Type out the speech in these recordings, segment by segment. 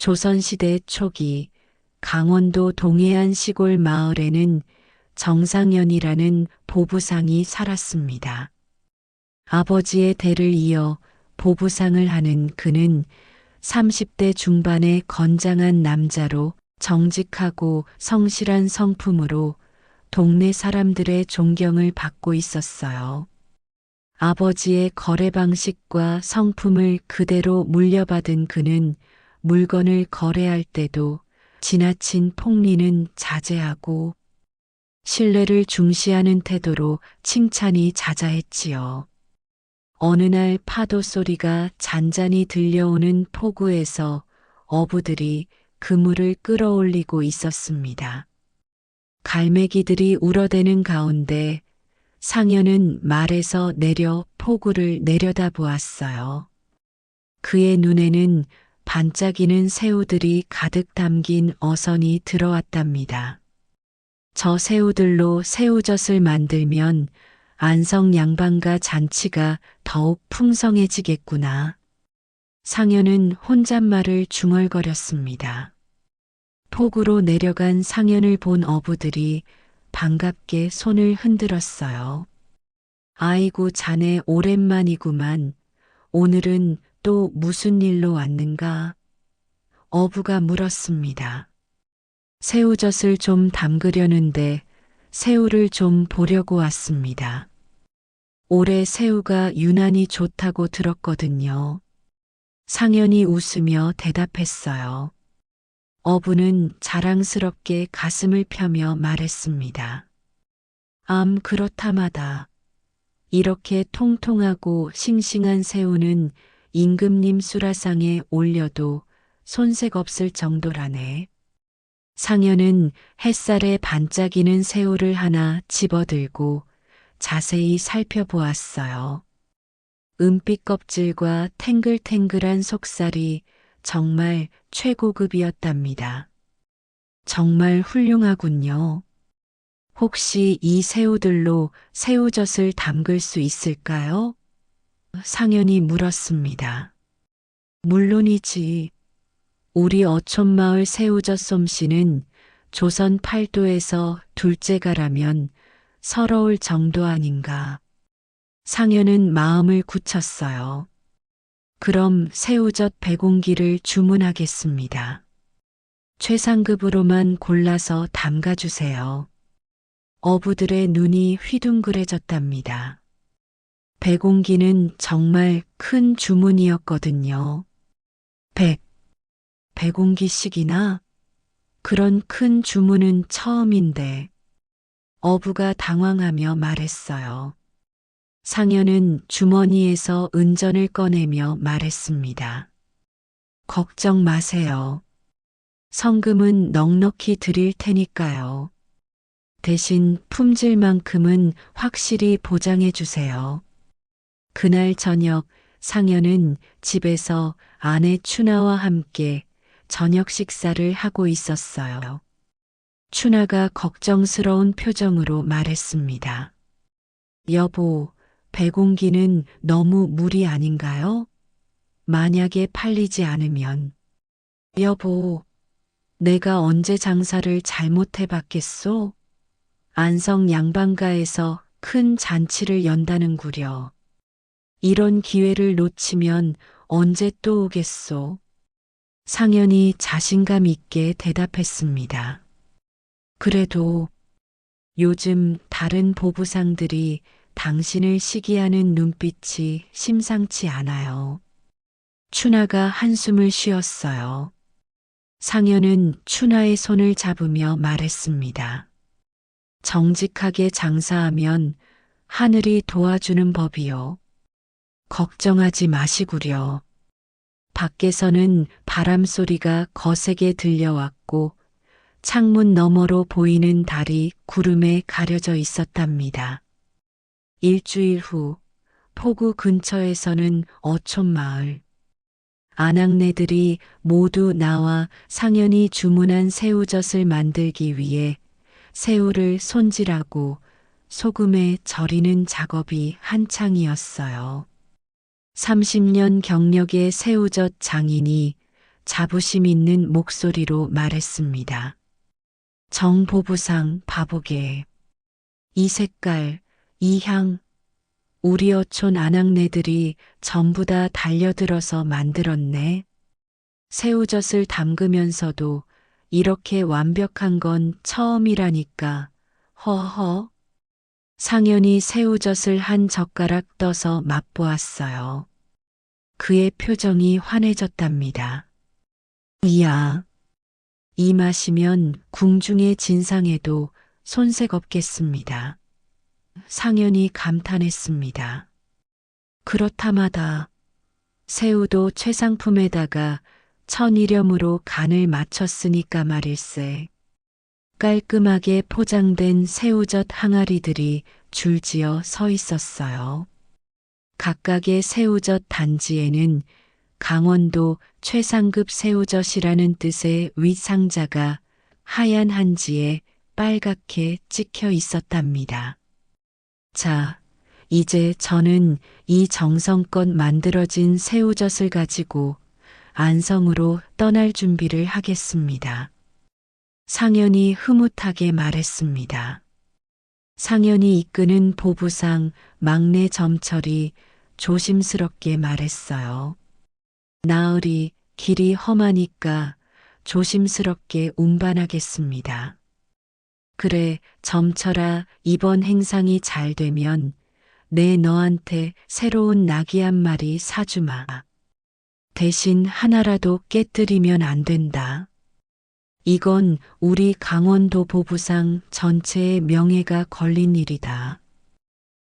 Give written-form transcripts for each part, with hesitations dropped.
조선시대 초기 강원도 동해안 시골 마을에는 정상연이라는 보부상이 살았습니다. 아버지의 대를 이어 보부상을 하는 그는 30대 중반의 건장한 남자로 정직하고 성실한 성품으로 동네 사람들의 존경을 받고 있었어요. 아버지의 거래 방식과 성품을 그대로 물려받은 그는 물건을 거래할 때도 지나친 폭리는 자제하고 신뢰를 중시하는 태도로 칭찬이 자자했지요. 어느 날 파도 소리가 잔잔히 들려오는 포구에서 어부들이 그물을 끌어올리고 있었습니다. 갈매기들이 울어대는 가운데 상현은 말에서 내려 포구를 내려다보았어요. 그의 눈에는 반짝이는 새우들이 가득 담긴 어선이 들어왔답니다. 저 새우들로 새우젓을 만들면 안성 양반가 잔치가 더욱 풍성해지겠구나. 상현은 혼잣말을 중얼거렸습니다. 포구로 내려간 상현을 본 어부들이 반갑게 손을 흔들었어요. 아이고 자네 오랜만이구만. 오늘은 또 무슨 일로 왔는가? 어부가 물었습니다. 새우젓을 좀 담그려는데 새우를 좀 보려고 왔습니다. 올해 새우가 유난히 좋다고 들었거든요. 상현이 웃으며 대답했어요. 어부는 자랑스럽게 가슴을 펴며 말했습니다. 그렇다마다. 이렇게 통통하고 싱싱한 새우는 임금님 수라상에 올려도 손색 없을 정도라네. 상현은 햇살에 반짝이는 새우를 하나 집어들고 자세히 살펴보았어요. 은빛 껍질과 탱글탱글한 속살이 정말 최고급이었답니다. 정말 훌륭하군요. 혹시 이 새우들로 새우젓을 담글 수 있을까요? 상현이 물었습니다. 물론이지. 우리 어촌마을 새우젓 솜씨는 조선 팔도에서 둘째가라면 서러울 정도 아닌가. 상현은 마음을 굳혔어요. 그럼 새우젓 100공기를 주문하겠습니다. 최상급으로만 골라서 담가주세요. 어부들의 눈이 휘둥그레졌답니다. 100공기는 정말 큰 주문이었거든요. 100공기씩이나? 그런 큰 주문은 처음인데. 어부가 당황하며 말했어요. 상현은 주머니에서 은전을 꺼내며 말했습니다. 걱정 마세요. 성금은 넉넉히 드릴 테니까요. 대신 품질만큼은 확실히 보장해 주세요. 그날 저녁 상현은 집에서 아내 춘하와 함께 저녁 식사를 하고 있었어요. 춘하가 걱정스러운 표정으로 말했습니다. 여보, 100공기는 너무 무리 아닌가요? 만약에 팔리지 않으면. 여보, 내가 언제 장사를 잘못해 봤겠소? 안성 양반가에서 큰 잔치를 연다는구려. 이런 기회를 놓치면 언제 또 오겠소? 상현이 자신감 있게 대답했습니다. 그래도 요즘 다른 보부상들이 당신을 시기하는 눈빛이 심상치 않아요. 춘하가 한숨을 쉬었어요. 상현은 춘하의 손을 잡으며 말했습니다. 정직하게 장사하면 하늘이 도와주는 법이요. 걱정하지 마시구려. 밖에서는 바람 소리가 거세게 들려왔고 창문 너머로 보이는 달이 구름에 가려져 있었답니다. 일주일 후 포구 근처에서는 어촌마을 아낙네들이 모두 나와 상현이 주문한 새우젓을 만들기 위해 새우를 손질하고 소금에 절이는 작업이 한창이었어요. 30년 경력의 새우젓 장인이 자부심 있는 목소리로 말했습니다. 정보부상 바보개. 이 색깔, 이 향, 우리 어촌 아낙네들이 전부 다 달려들어서 만들었네. 새우젓을 담그면서도 이렇게 완벽한 건 처음이라니까. 허허. 상현이 새우젓을 한 젓가락 떠서 맛보았어요. 그의 표정이 환해졌답니다. 이야, 이 맛이면 궁중의 진상에도 손색 없겠습니다. 상현이 감탄했습니다. 그렇다마다 새우도 최상품에다가 천일염으로 간을 맞췄으니까 말일세. 깔끔하게 포장된 새우젓 항아리들이 줄지어 서 있었어요. 각각의 새우젓 단지에는 강원도 최상급 새우젓이라는 뜻의 윗상자가 하얀 한지에 빨갛게 찍혀 있었답니다. 자, 이제 저는 이 정성껏 만들어진 새우젓을 가지고 안성으로 떠날 준비를 하겠습니다. 상현이 흐뭇하게 말했습니다. 상현이 이끄는 보부상 막내 점철이 조심스럽게 말했어요. 나으리 길이 험하니까 조심스럽게 운반하겠습니다. 그래, 점철아, 이번 행상이 잘 되면 내 너한테 새로운 나귀 한 마리 사주마. 대신 하나라도 깨뜨리면 안 된다. 이건 우리 강원도 보부상 전체의 명예가 걸린 일이다.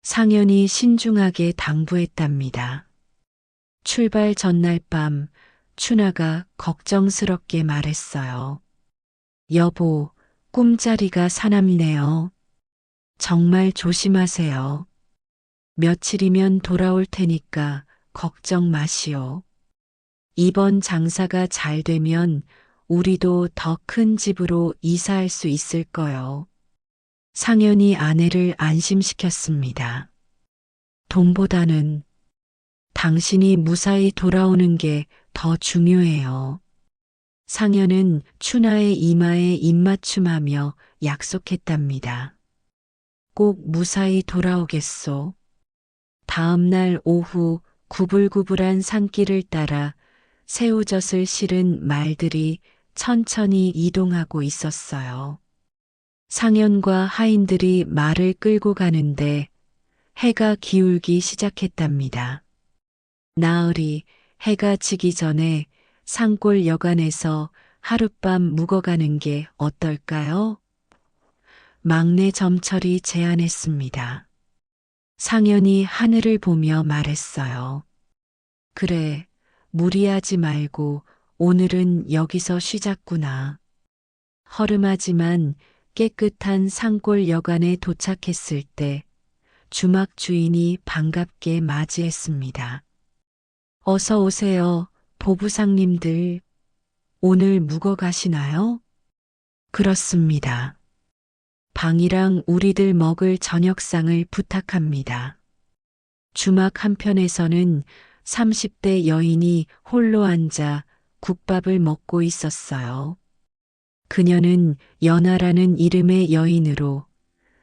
상현이 신중하게 당부했답니다. 출발 전날 밤 춘하가 걱정스럽게 말했어요. 여보, 꿈자리가 사납네요. 정말 조심하세요. 며칠이면 돌아올 테니까 걱정 마시오. 이번 장사가 잘 되면 우리도 더 큰 집으로 이사할 수 있을 거요. 상현이 아내를 안심시켰습니다. 돈보다는 당신이 무사히 돌아오는 게 더 중요해요. 상현은 춘하의 이마에 입맞춤하며 약속했답니다. 꼭 무사히 돌아오겠소. 다음 날 오후 구불구불한 산길을 따라 새우젓을 실은 말들이 천천히 이동하고 있었어요. 상현과 하인들이 말을 끌고 가는데 해가 기울기 시작했답니다. 나으리, 해가 지기 전에 산골 여관에서 하룻밤 묵어가는 게 어떨까요? 막내 점철이 제안했습니다. 상현이 하늘을 보며 말했어요. 그래, 무리하지 말고 오늘은 여기서 쉬자꾸나. 허름하지만 깨끗한 산골 여관에 도착했을 때 주막 주인이 반갑게 맞이했습니다. 어서 오세요, 보부상님들. 오늘 묵어 가시나요? 그렇습니다. 방이랑 우리들 먹을 저녁상을 부탁합니다. 주막 한편에서는 30대 여인이 홀로 앉아 국밥을 먹고 있었어요. 그녀는 연하라는 이름의 여인으로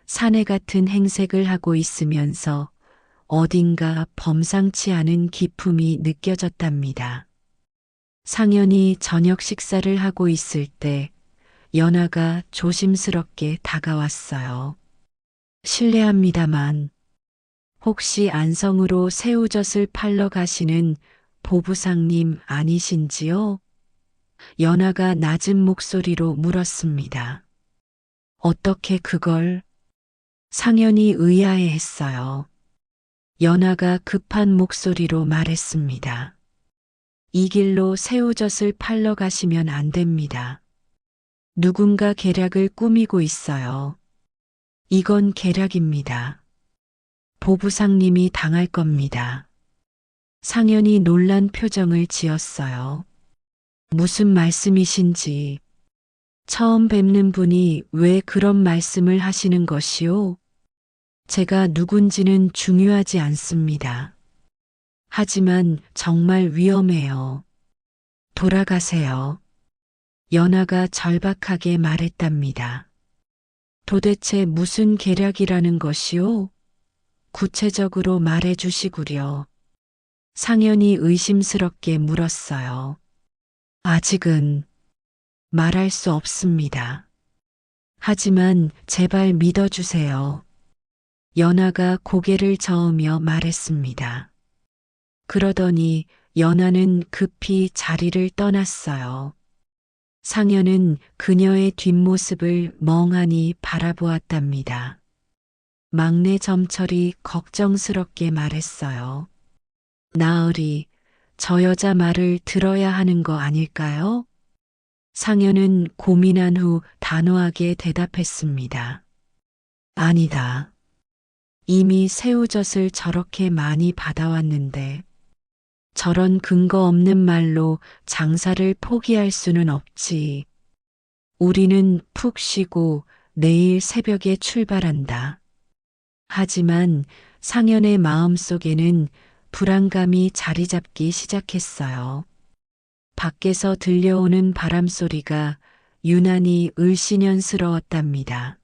사내 같은 행색을 하고 있으면서 어딘가 범상치 않은 기품이 느껴졌답니다. 상현이 저녁 식사를 하고 있을 때 연하가 조심스럽게 다가왔어요. 실례합니다만 혹시 안성으로 새우젓을 팔러 가시는 보부상님 아니신지요? 연하가 낮은 목소리로 물었습니다. 어떻게 그걸? 상현이 의아해했어요. 연하가 급한 목소리로 말했습니다. 이 길로 새우젓을 팔러 가시면 안 됩니다. 누군가 계략을 꾸미고 있어요. 이건 계략입니다. 보부상님이 당할 겁니다. 상현이 놀란 표정을 지었어요. 무슨 말씀이신지. 처음 뵙는 분이 왜 그런 말씀을 하시는 것이오? 제가 누군지는 중요하지 않습니다. 하지만 정말 위험해요. 돌아가세요. 연하가 절박하게 말했답니다. 도대체 무슨 계략이라는 것이오? 구체적으로 말해 주시구려. 상현이 의심스럽게 물었어요. 아직은 말할 수 없습니다. 하지만 제발 믿어주세요. 연하가 고개를 저으며 말했습니다. 그러더니 연하는 급히 자리를 떠났어요. 상현은 그녀의 뒷모습을 멍하니 바라보았답니다. 막내 점철이 걱정스럽게 말했어요. 나으리, 저 여자 말을 들어야 하는 거 아닐까요? 상현은 고민한 후 단호하게 대답했습니다. 아니다. 이미 새우젓을 저렇게 많이 받아왔는데 저런 근거 없는 말로 장사를 포기할 수는 없지. 우리는 푹 쉬고 내일 새벽에 출발한다. 하지만 상현의 마음속에는 불안감이 자리 잡기 시작했어요. 밖에서 들려오는 바람소리가 유난히 을씨년스러웠답니다.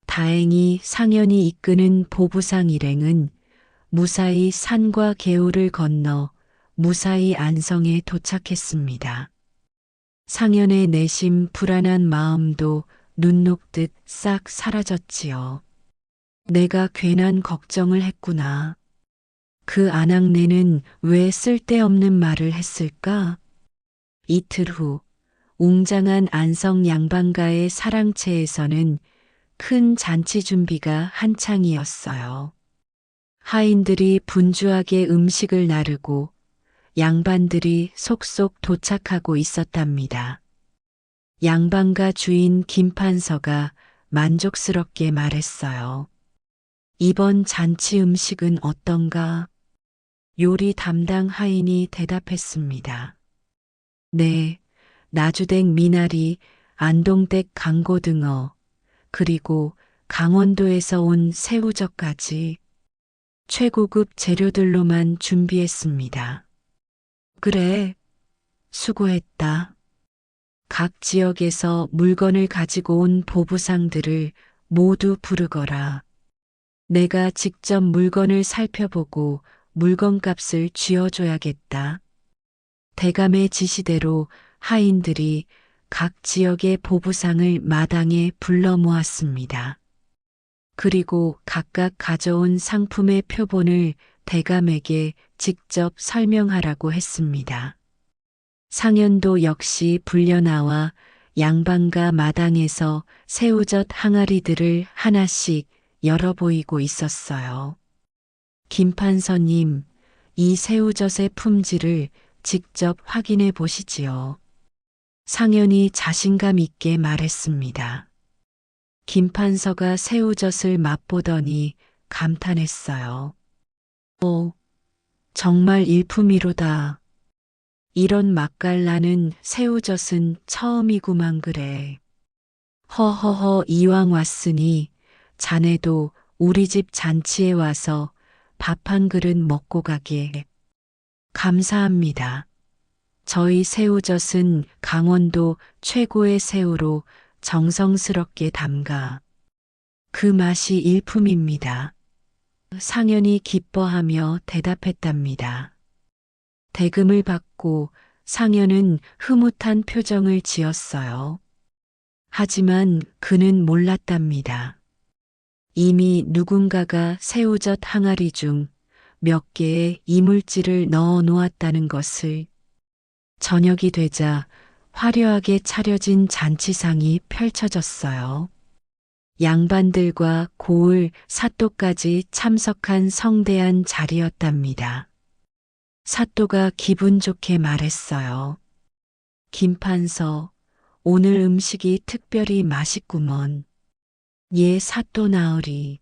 다행히 상현이 이끄는 보부상 일행은 무사히 산과 개울을 건너 무사히 안성에 도착했습니다. 상현의 내심 불안한 마음도 눈 녹듯 싹 사라졌지요. 내가 괜한 걱정을 했구나. 그 아낙네는 왜 쓸데없는 말을 했을까? 이틀 후 웅장한 안성 양반가의 사랑채에서는 큰 잔치 준비가 한창이었어요. 하인들이 분주하게 음식을 나르고 양반들이 속속 도착하고 있었답니다. 양반가 주인 김판서가 만족스럽게 말했어요. 이번 잔치 음식은 어떤가? 요리 담당 하인이 대답했습니다. 네, 나주댁 미나리, 안동댁 강고등어, 그리고 강원도에서 온 새우젓까지 최고급 재료들로만 준비했습니다. 그래, 수고했다. 각 지역에서 물건을 가지고 온 보부상들을 모두 부르거라. 내가 직접 물건을 살펴보고 물건값을 쥐어줘야겠다. 대감의 지시대로 하인들이 각 지역의 보부상을 마당에 불러 모았습니다. 그리고 각각 가져온 상품의 표본을 대감에게 직접 설명하라고 했습니다. 상현도 역시 불려나와 양반가 마당에서 새우젓 항아리들을 하나씩 열어 보이고 있었어요. 김판서님, 이 새우젓의 품질을 직접 확인해 보시지요. 상현이 자신감 있게 말했습니다. 김판서가 새우젓을 맛보더니 감탄했어요. 오, 정말 일품이로다. 이런 맛깔나는 새우젓은 처음이구만 그래. 허허허 이왕 왔으니 자네도 우리 집 잔치에 와서 밥 한 그릇 먹고 가게. 감사합니다. 저희 새우젓은 강원도 최고의 새우로 정성스럽게 담가 그 맛이 일품입니다. 상현이 기뻐하며 대답했답니다. 대금을 받고 상현은 흐뭇한 표정을 지었어요. 하지만 그는 몰랐답니다. 이미 누군가가 새우젓 항아리 중 몇 개의 이물질을 넣어 놓았다는 것을. 저녁이 되자 화려하게 차려진 잔치상이 펼쳐졌어요. 양반들과 고을, 사또까지 참석한 성대한 자리였답니다. 사또가 기분 좋게 말했어요. 김판서, 오늘 음식이 특별히 맛있구먼. 예, 사또 나으리.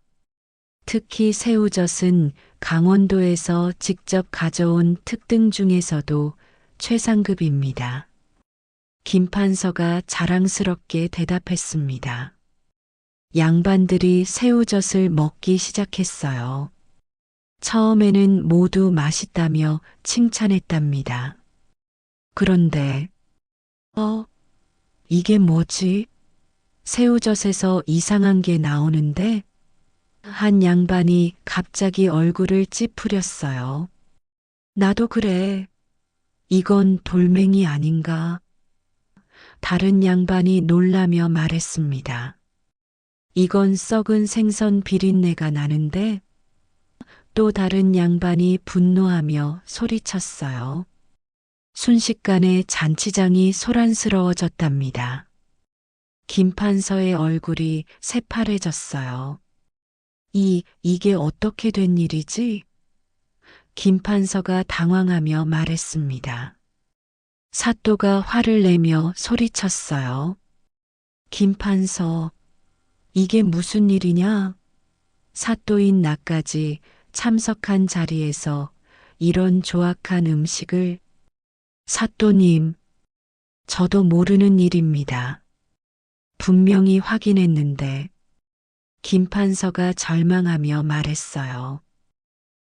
특히 새우젓은 강원도에서 직접 가져온 특등 중에서도 최상급입니다. 김판서가 자랑스럽게 대답했습니다. 양반들이 새우젓을 먹기 시작했어요. 처음에는 모두 맛있다며 칭찬했답니다. 그런데, 이게 뭐지? 새우젓에서 이상한 게 나오는데, 한 양반이 갑자기 얼굴을 찌푸렸어요. 나도 그래. 이건 돌멩이 아닌가? 다른 양반이 놀라며 말했습니다. 이건 썩은 생선 비린내가 나는데, 또 다른 양반이 분노하며 소리쳤어요. 순식간에 잔치장이 소란스러워졌답니다. 김판서의 얼굴이 새파래졌어요. 이게 어떻게 된 일이지? 김판서가 당황하며 말했습니다. 사또가 화를 내며 소리쳤어요. 김판서, 이게 무슨 일이냐? 사또인 나까지 참석한 자리에서 이런 조악한 음식을. 사또님, 저도 모르는 일입니다. 분명히 확인했는데. 김판서가 절망하며 말했어요.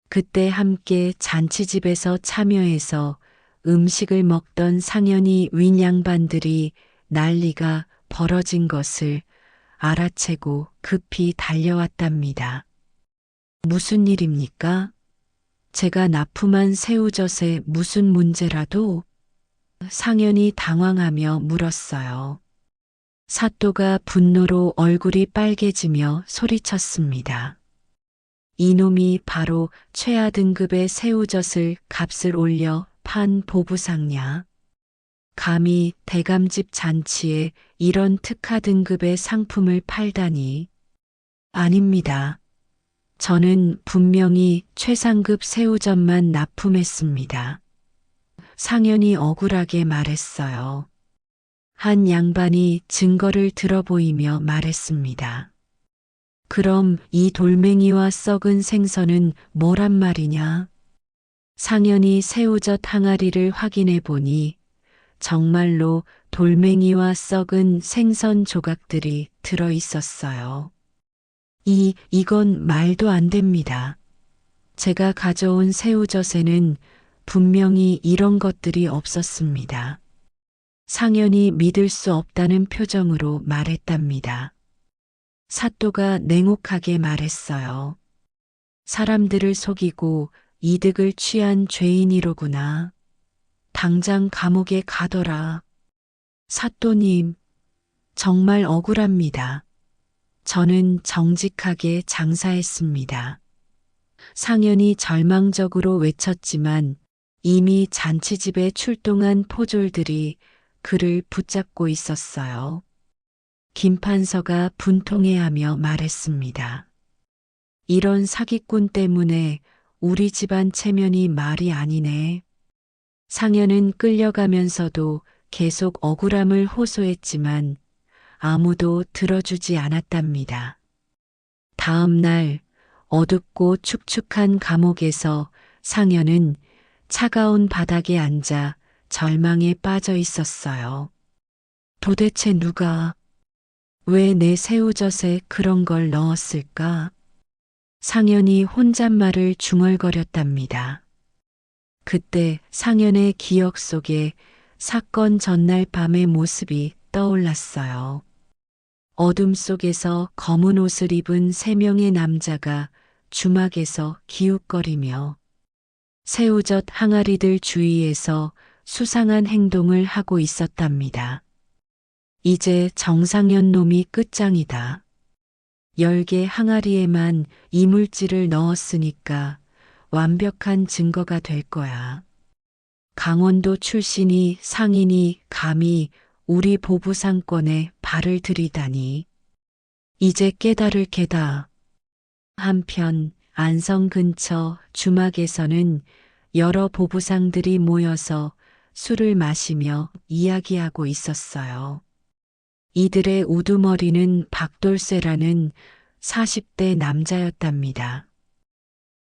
그때 함께 잔치집에서 참여해서 음식을 먹던 상현이 윈 양반들이 난리가 벌어진 것을 알아채고 급히 달려왔답니다. 무슨 일입니까? 제가 납품한 새우젓에 무슨 문제라도? 상현이 당황하며 물었어요. 사또가 분노로 얼굴이 빨개지며 소리쳤습니다. 이놈이 바로 최하 등급의 새우젓을 값을 올려 판 보부상냐? 감히 대감집 잔치에 이런 특하 등급의 상품을 팔다니. 아닙니다. 저는 분명히 최상급 새우젓만 납품했습니다. 상현이 억울하게 말했어요. 한 양반이 증거를 들어보이며 말했습니다. 그럼 이 돌멩이와 썩은 생선은 뭐란 말이냐? 상현이 새우젓 항아리를 확인해 보니 정말로 돌멩이와 썩은 생선 조각들이 들어 있었어요. 이건 말도 안 됩니다. 제가 가져온 새우젓에는 분명히 이런 것들이 없었습니다. 상현이 믿을 수 없다는 표정으로 말했답니다. 사또가 냉혹하게 말했어요. 사람들을 속이고 이득을 취한 죄인이로구나. 당장 감옥에 가둬라. 사또님, 정말 억울합니다. 저는 정직하게 장사했습니다. 상현이 절망적으로 외쳤지만 이미 잔치집에 출동한 포졸들이 그를 붙잡고 있었어요. 김판서가 분통해하며 말했습니다. 이런 사기꾼 때문에 우리 집안 체면이 말이 아니네. 상현은 끌려가면서도 계속 억울함을 호소했지만 아무도 들어주지 않았답니다. 다음 날 어둡고 축축한 감옥에서 상현은 차가운 바닥에 앉아 절망에 빠져 있었어요. 도대체 누가, 왜 내 새우젓에 그런 걸 넣었을까? 상현이 혼잣말을 중얼거렸답니다. 그때 상현의 기억 속에 사건 전날 밤의 모습이 떠올랐어요. 어둠 속에서 검은 옷을 입은 3명의 남자가 주막에서 기웃거리며 새우젓 항아리들 주위에서 수상한 행동을 하고 있었답니다. 이제 정상현 놈이 끝장이다. 10개 항아리에만 이물질을 넣었으니까 완벽한 증거가 될 거야. 강원도 출신이 상인이 감히 우리 보부상권에 발을 들이다니. 이제 깨달을 게다. 한편 안성 근처 주막에서는 여러 보부상들이 모여서 술을 마시며 이야기하고 있었어요. 이들의 우두머리는 박돌쇠라는 40대 남자였답니다.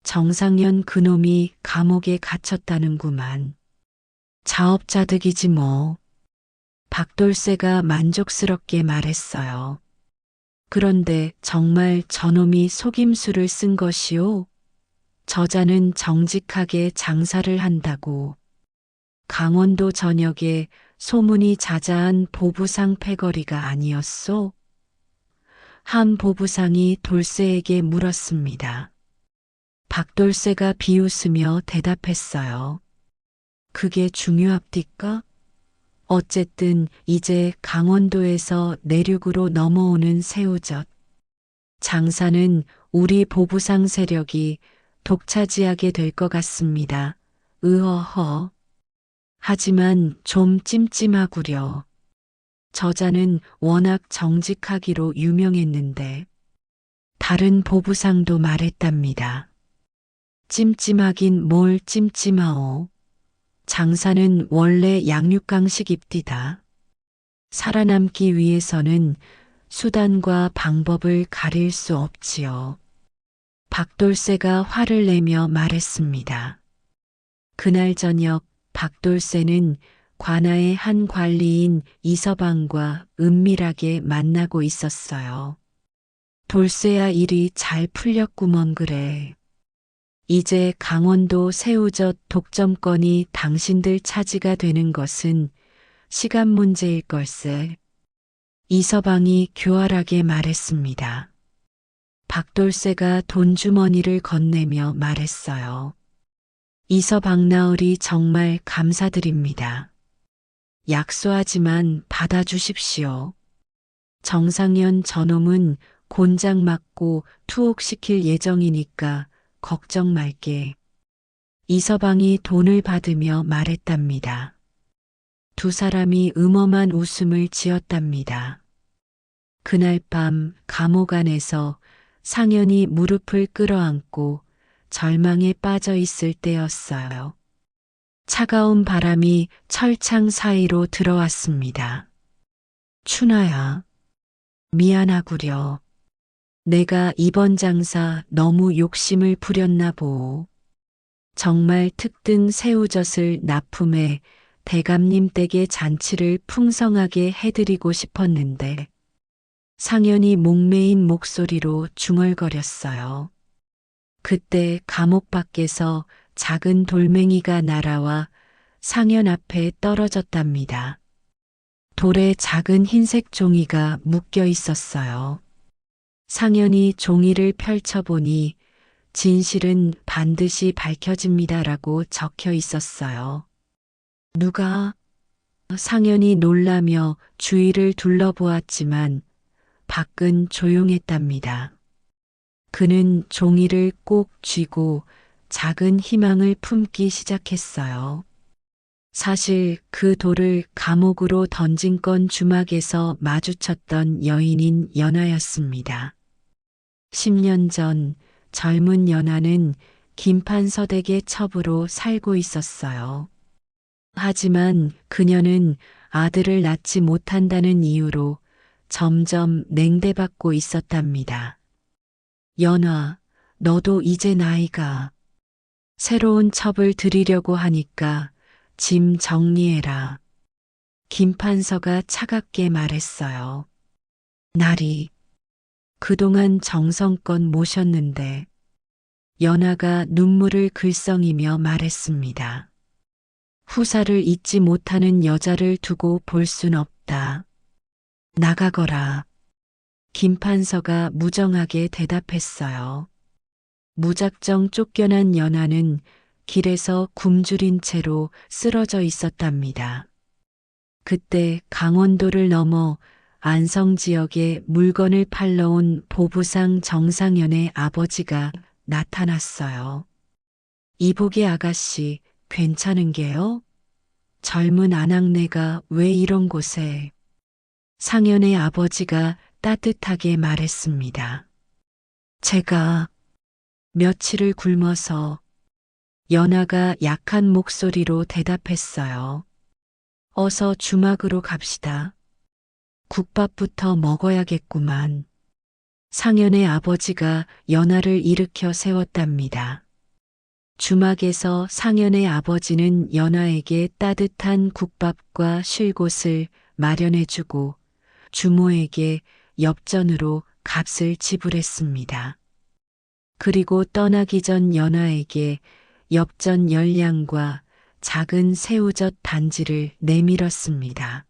정상현 그놈이 감옥에 갇혔다는구만. 자업자득이지 뭐. 박돌쇠가 만족스럽게 말했어요. 그런데 정말 저놈이 속임수를 쓴 것이오? 저자는 정직하게 장사를 한다고. 강원도 전역에 소문이 자자한 보부상 패거리가 아니었소? 한 보부상이 돌쇠에게 물었습니다. 박돌쇠가 비웃으며 대답했어요. 그게 중요합디까? 어쨌든 이제 강원도에서 내륙으로 넘어오는 새우젓. 장사는 우리 보부상 세력이 독차지하게 될 것 같습니다. 으허허. 하지만 좀 찜찜하구려. 저자는 워낙 정직하기로 유명했는데 다른 보부상도 말했답니다. 찜찜하긴 뭘 찜찜하오. 장사는 원래 양육강식입디다. 살아남기 위해서는 수단과 방법을 가릴 수 없지요. 박돌쇠가 화를 내며 말했습니다. 그날 저녁 박돌쇠는 관아의 한 관리인 이서방과 은밀하게 만나고 있었어요. 돌쇠야 일이 잘 풀렸구먼 그래. 이제 강원도 새우젓 독점권이 당신들 차지가 되는 것은 시간 문제일 걸세. 이서방이 교활하게 말했습니다. 박돌쇠가 돈주머니를 건네며 말했어요. 이서방 나으리 정말 감사드립니다. 약소하지만 받아주십시오. 정상현 저놈은 곤장 맞고 투옥시킬 예정이니까 걱정 말게. 이서방이 돈을 받으며 말했답니다. 두 사람이 음험한 웃음을 지었답니다. 그날 밤 감옥 안에서 상현이 무릎을 끌어안고 절망에 빠져 있을 때였어요. 차가운 바람이 철창 사이로 들어왔습니다. 춘하야, 미안하구려. 내가 이번 장사 너무 욕심을 부렸나 보오. 정말 특등 새우젓을 납품해 대감님 댁의 잔치를 풍성하게 해드리고 싶었는데 상현이 목매인 목소리로 중얼거렸어요. 그때 감옥 밖에서 작은 돌멩이가 날아와 상현 앞에 떨어졌답니다. 돌에 작은 흰색 종이가 묶여 있었어요. 상현이 종이를 펼쳐보니 진실은 반드시 밝혀집니다라고 적혀 있었어요. 누가? 상현이 놀라며 주위를 둘러보았지만 밖은 조용했답니다. 그는 종이를 꼭 쥐고 작은 희망을 품기 시작했어요. 사실 그 돌을 감옥으로 던진 건 주막에서 마주쳤던 여인인 연하였습니다. 10년 전 젊은 연하는 김판서댁의 첩으로 살고 있었어요. 하지만 그녀는 아들을 낳지 못한다는 이유로 점점 냉대받고 있었답니다. 연하, 너도 이제 나이가 새로운 첩을 들이려고 하니까 짐 정리해라. 김판서가 차갑게 말했어요. 나리, 그동안 정성껏 모셨는데 연하가 눈물을 글썽이며 말했습니다. 후사를 잊지 못하는 여자를 두고 볼 순 없다. 나가거라. 김판서가 무정하게 대답했어요. 무작정 쫓겨난 연하는 길에서 굶주린 채로 쓰러져 있었답니다. 그때 강원도를 넘어 안성 지역에 물건을 팔러 온 보부상 정상연의 아버지가 나타났어요. 이복의 아가씨, 괜찮은 게요? 젊은 아낙네가 왜 이런 곳에? 상연의 아버지가 따뜻하게 말했습니다. 제가 며칠을 굶어서 연하가 약한 목소리로 대답했어요. 어서 주막으로 갑시다. 국밥부터 먹어야겠구만. 상연의 아버지가 연하를 일으켜 세웠답니다. 주막에서 상연의 아버지는 연하에게 따뜻한 국밥과 쉴 곳을 마련해주고 주모에게 엽전으로 값을 지불했습니다. 그리고 떠나기 전 연하에게 엽전 10량과 작은 새우젓 단지를 내밀었습니다.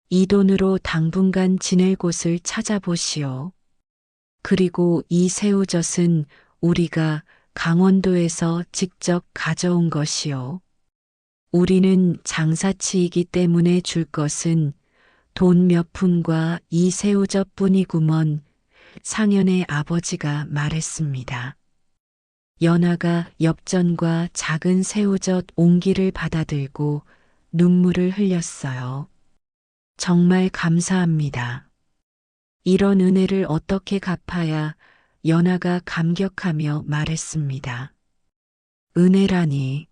이 돈으로 당분간 지낼 곳을 찾아보시오. 그리고 이 새우젓은 우리가 강원도에서 직접 가져온 것이오. 우리는 장사치이기 때문에 줄 것은 돈 몇 푼과 이 새우젓 뿐이구먼. 상현의 아버지가 말했습니다. 연하가 엽전과 작은 새우젓 옹기를 받아들고 눈물을 흘렸어요. 정말 감사합니다. 이런 은혜를 어떻게 갚아야. 연하가 감격하며 말했습니다. 은혜라니.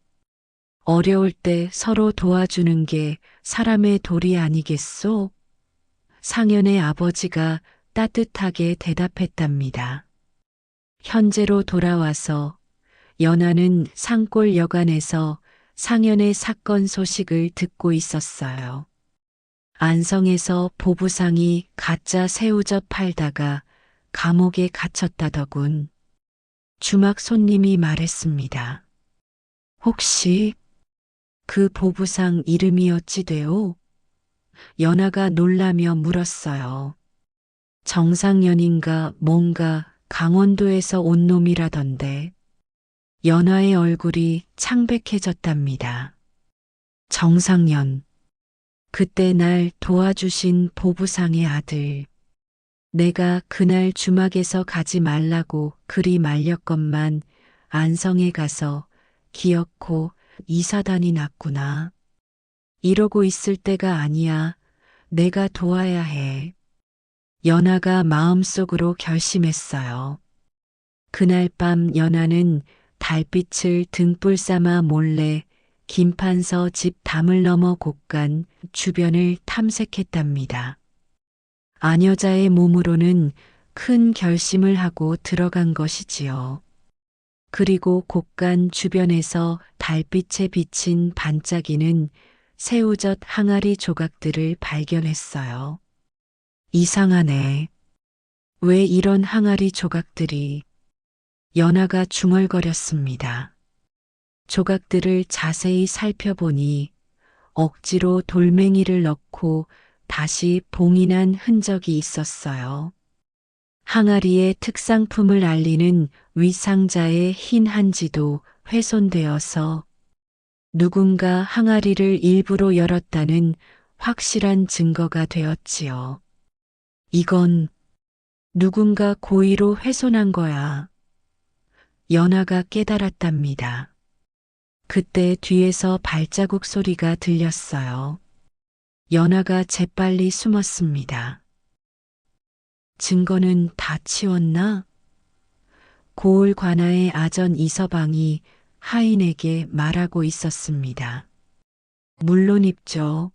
어려울 때 서로 도와주는 게 사람의 도리 아니겠소? 상현의 아버지가 따뜻하게 대답했답니다. 현재로 돌아와서 연하는 산골 여관에서 상현의 사건 소식을 듣고 있었어요. 안성에서 보부상이 가짜 새우젓 팔다가 감옥에 갇혔다더군. 주막 손님이 말했습니다. 혹시 그 보부상 이름이 어찌 되오? 연하가 놀라며 물었어요. 정상연인가 뭔가 강원도에서 온 놈이라던데. 연하의 얼굴이 창백해졌답니다. 정상연. 그때 날 도와주신 보부상의 아들. 내가 그날 주막에서 가지 말라고 그리 말렸건만 안성에 가서 기어코 이 사단이 났구나. 이러고 있을 때가 아니야. 내가 도와야 해. 연하가 마음속으로 결심했어요. 그날 밤 연하는 달빛을 등불 삼아 몰래 김판서 집 담을 넘어 곳간 주변을 탐색했답니다. 아녀자의 몸으로는 큰 결심을 하고 들어간 것이지요. 그리고 곳간 주변에서 달빛에 비친 반짝이는 새우젓 항아리 조각들을 발견했어요. 이상하네. 왜 이런 항아리 조각들이. 연하가 중얼거렸습니다. 조각들을 자세히 살펴보니 억지로 돌멩이를 넣고 다시 봉인한 흔적이 있었어요. 항아리의 특상품을 알리는 위상자의 흰 한지도 훼손되어서 누군가 항아리를 일부러 열었다는 확실한 증거가 되었지요. 이건 누군가 고의로 훼손한 거야. 연하가 깨달았답니다. 그때 뒤에서 발자국 소리가 들렸어요. 연하가 재빨리 숨었습니다. 증거는 다 치웠나? 고을 관아의 아전 이서방이 하인에게 말하고 있었습니다. 물론 입죠.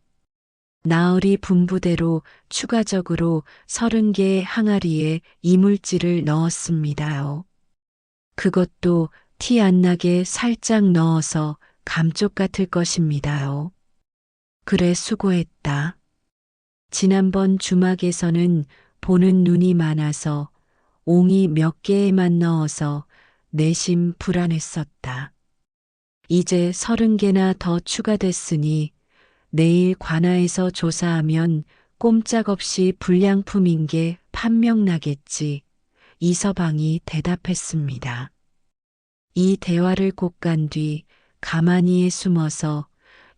나으리 분부대로 추가적으로 30개의 항아리에 이물질을 넣었습니다요. 그것도 티 안 나게 살짝 넣어서 감쪽 같을 것입니다요. 그래 수고했다. 지난번 주막에서는 보는 눈이 많아서 옹이 몇 개에만 넣어서 내심 불안했었다. 이제 30개나 더 추가됐으니 내일 관아에서 조사하면 꼼짝없이 불량품인 게 판명나겠지. 이서방이 대답했습니다. 이 대화를 곡간 뒤 가만히에 숨어서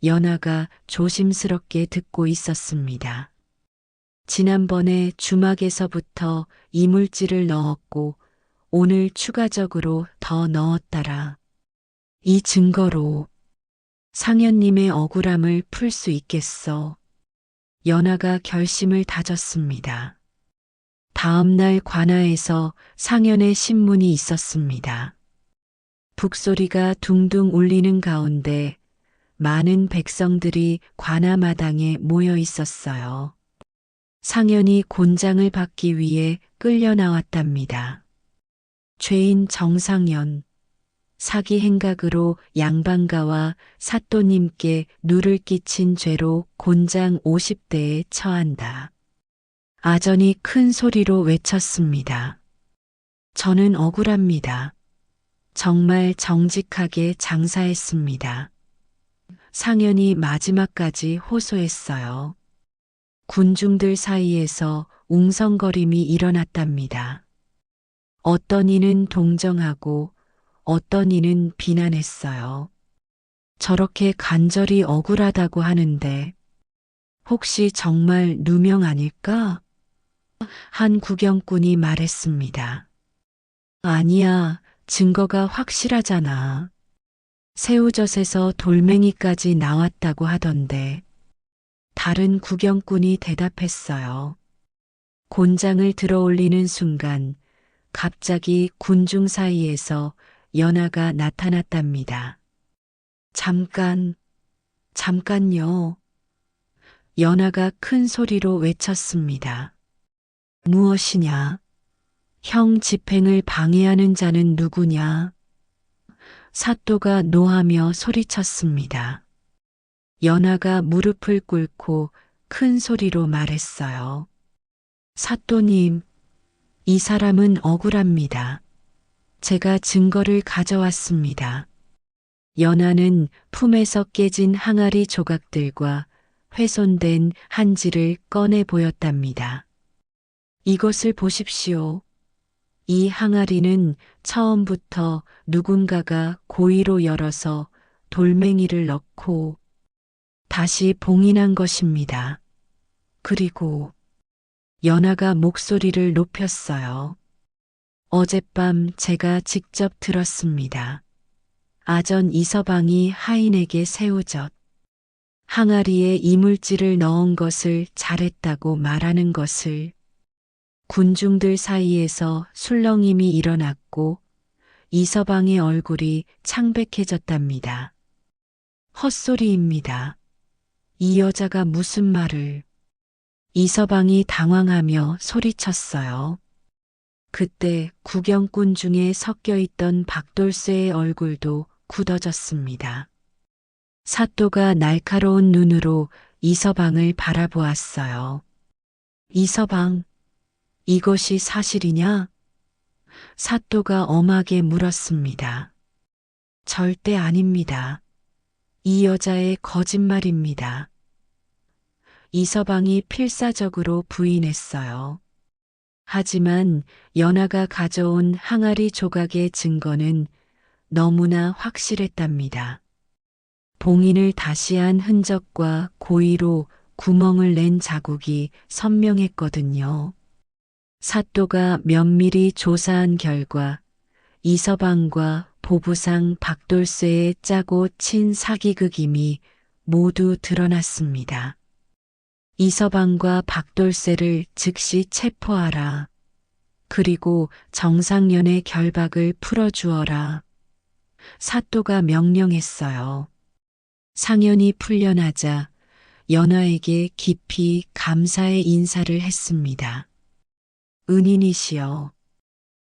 연하가 조심스럽게 듣고 있었습니다. 지난번에 주막에서부터 이물질을 넣었고 오늘 추가적으로 더 넣었더라. 이 증거로 상현님의 억울함을 풀 수 있겠어. 연하가 결심을 다졌습니다. 다음 날 관아에서 상현의 신문이 있었습니다. 북소리가 둥둥 울리는 가운데 많은 백성들이 관아 마당에 모여 있었어요. 상현이 곤장을 받기 위해 끌려 나왔답니다. 죄인 정상현, 사기 행각으로 양반가와 사또님께 누를 끼친 죄로 곤장 50대에 처한다. 아전이 큰 소리로 외쳤습니다. 저는 억울합니다. 정말 정직하게 장사했습니다. 상현이 마지막까지 호소했어요. 군중들 사이에서 웅성거림이 일어났답니다. 어떤 이는 동정하고 어떤 이는 비난했어요. 저렇게 간절히 억울하다고 하는데 혹시 정말 누명 아닐까? 한 구경꾼이 말했습니다. 아니야, 증거가 확실하잖아. 새우젓에서 돌멩이까지 나왔다고 하던데. 다른 구경꾼이 대답했어요. 곤장을 들어올리는 순간 갑자기 군중 사이에서 연하가 나타났답니다. 잠깐요. 연하가 큰 소리로 외쳤습니다. 무엇이냐? 형 집행을 방해하는 자는 누구냐? 사또가 노하며 소리쳤습니다. 연하가 무릎을 꿇고 큰 소리로 말했어요. 사또님, 이 사람은 억울합니다. 제가 증거를 가져왔습니다. 연하는 품에서 깨진 항아리 조각들과 훼손된 한지를 꺼내 보였답니다. 이것을 보십시오. 이 항아리는 처음부터 누군가가 고의로 열어서 돌멩이를 넣고 다시 봉인한 것입니다. 그리고 연하가 목소리를 높였어요. 어젯밤 제가 직접 들었습니다. 아전 이서방이 하인에게 새우젓, 항아리에 이물질을 넣은 것을 잘했다고 말하는 것을 군중들 사이에서 술렁임이 일어났고 이서방의 얼굴이 창백해졌답니다. 헛소리입니다. 이 여자가 무슨 말을... 이서방이 당황하며 소리쳤어요. 그때 구경꾼 중에 섞여 있던 박돌쇠의 얼굴도 굳어졌습니다. 사또가 날카로운 눈으로 이서방을 바라보았어요. 이서방, 이것이 사실이냐? 사또가 엄하게 물었습니다. 절대 아닙니다. 이 여자의 거짓말입니다. 이서방이 필사적으로 부인했어요. 하지만 연하가 가져온 항아리 조각의 증거는 너무나 확실했답니다. 봉인을 다시 한 흔적과 고의로 구멍을 낸 자국이 선명했거든요. 사또가 면밀히 조사한 결과 이서방과 보부상 박돌쇠의 짜고 친 사기극임이 모두 드러났습니다. 이서방과 박돌쇠를 즉시 체포하라. 그리고 정상연의 결박을 풀어주어라. 사또가 명령했어요. 상현이 풀려나자 연하에게 깊이 감사의 인사를 했습니다. 은인이시여,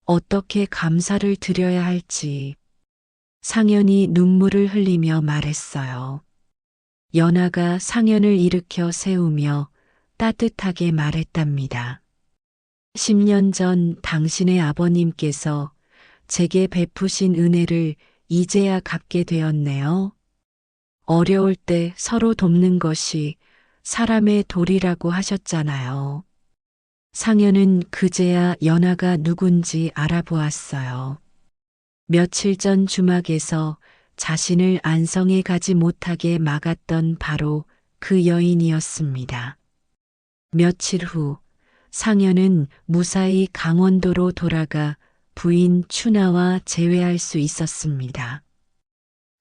어떻게 감사를 드려야 할지. 상현이 눈물을 흘리며 말했어요. 연하가 상현을 일으켜 세우며 따뜻하게 말했답니다. 10년 전 당신의 아버님께서 제게 베푸신 은혜를 이제야 갚게 되었네요. 어려울 때 서로 돕는 것이 사람의 도리라고 하셨잖아요. 상현은 그제야 연하가 누군지 알아보았어요. 며칠 전 주막에서 자신을 안성에 가지 못하게 막았던 바로 그 여인이었습니다. 며칠 후 상현은 무사히 강원도로 돌아가 부인 춘하와 재회할 수 있었습니다.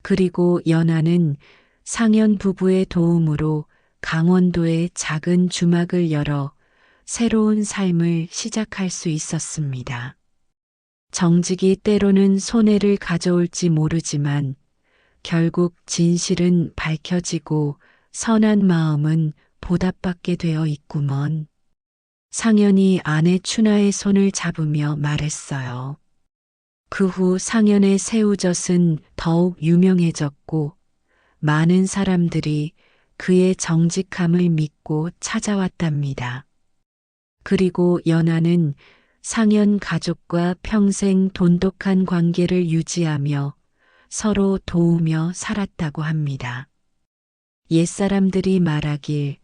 그리고 연하는 상현 부부의 도움으로 강원도에 작은 주막을 열어 새로운 삶을 시작할 수 있었습니다. 정직이 때로는 손해를 가져올지 모르지만 결국 진실은 밝혀지고 선한 마음은 보답받게 되어 있구먼. 상현이 아내 춘하의 손을 잡으며 말했어요. 그 후 상현의 새우젓은 더욱 유명해졌고 많은 사람들이 그의 정직함을 믿고 찾아왔답니다. 그리고 연하는 상현 가족과 평생 돈독한 관계를 유지하며 서로 도우며 살았다고 합니다. 옛사람들이 말하길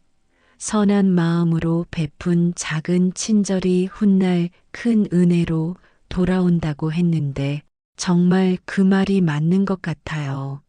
선한 마음으로 베푼 작은 친절이 훗날 큰 은혜로 돌아온다고 했는데 정말 그 말이 맞는 것 같아요.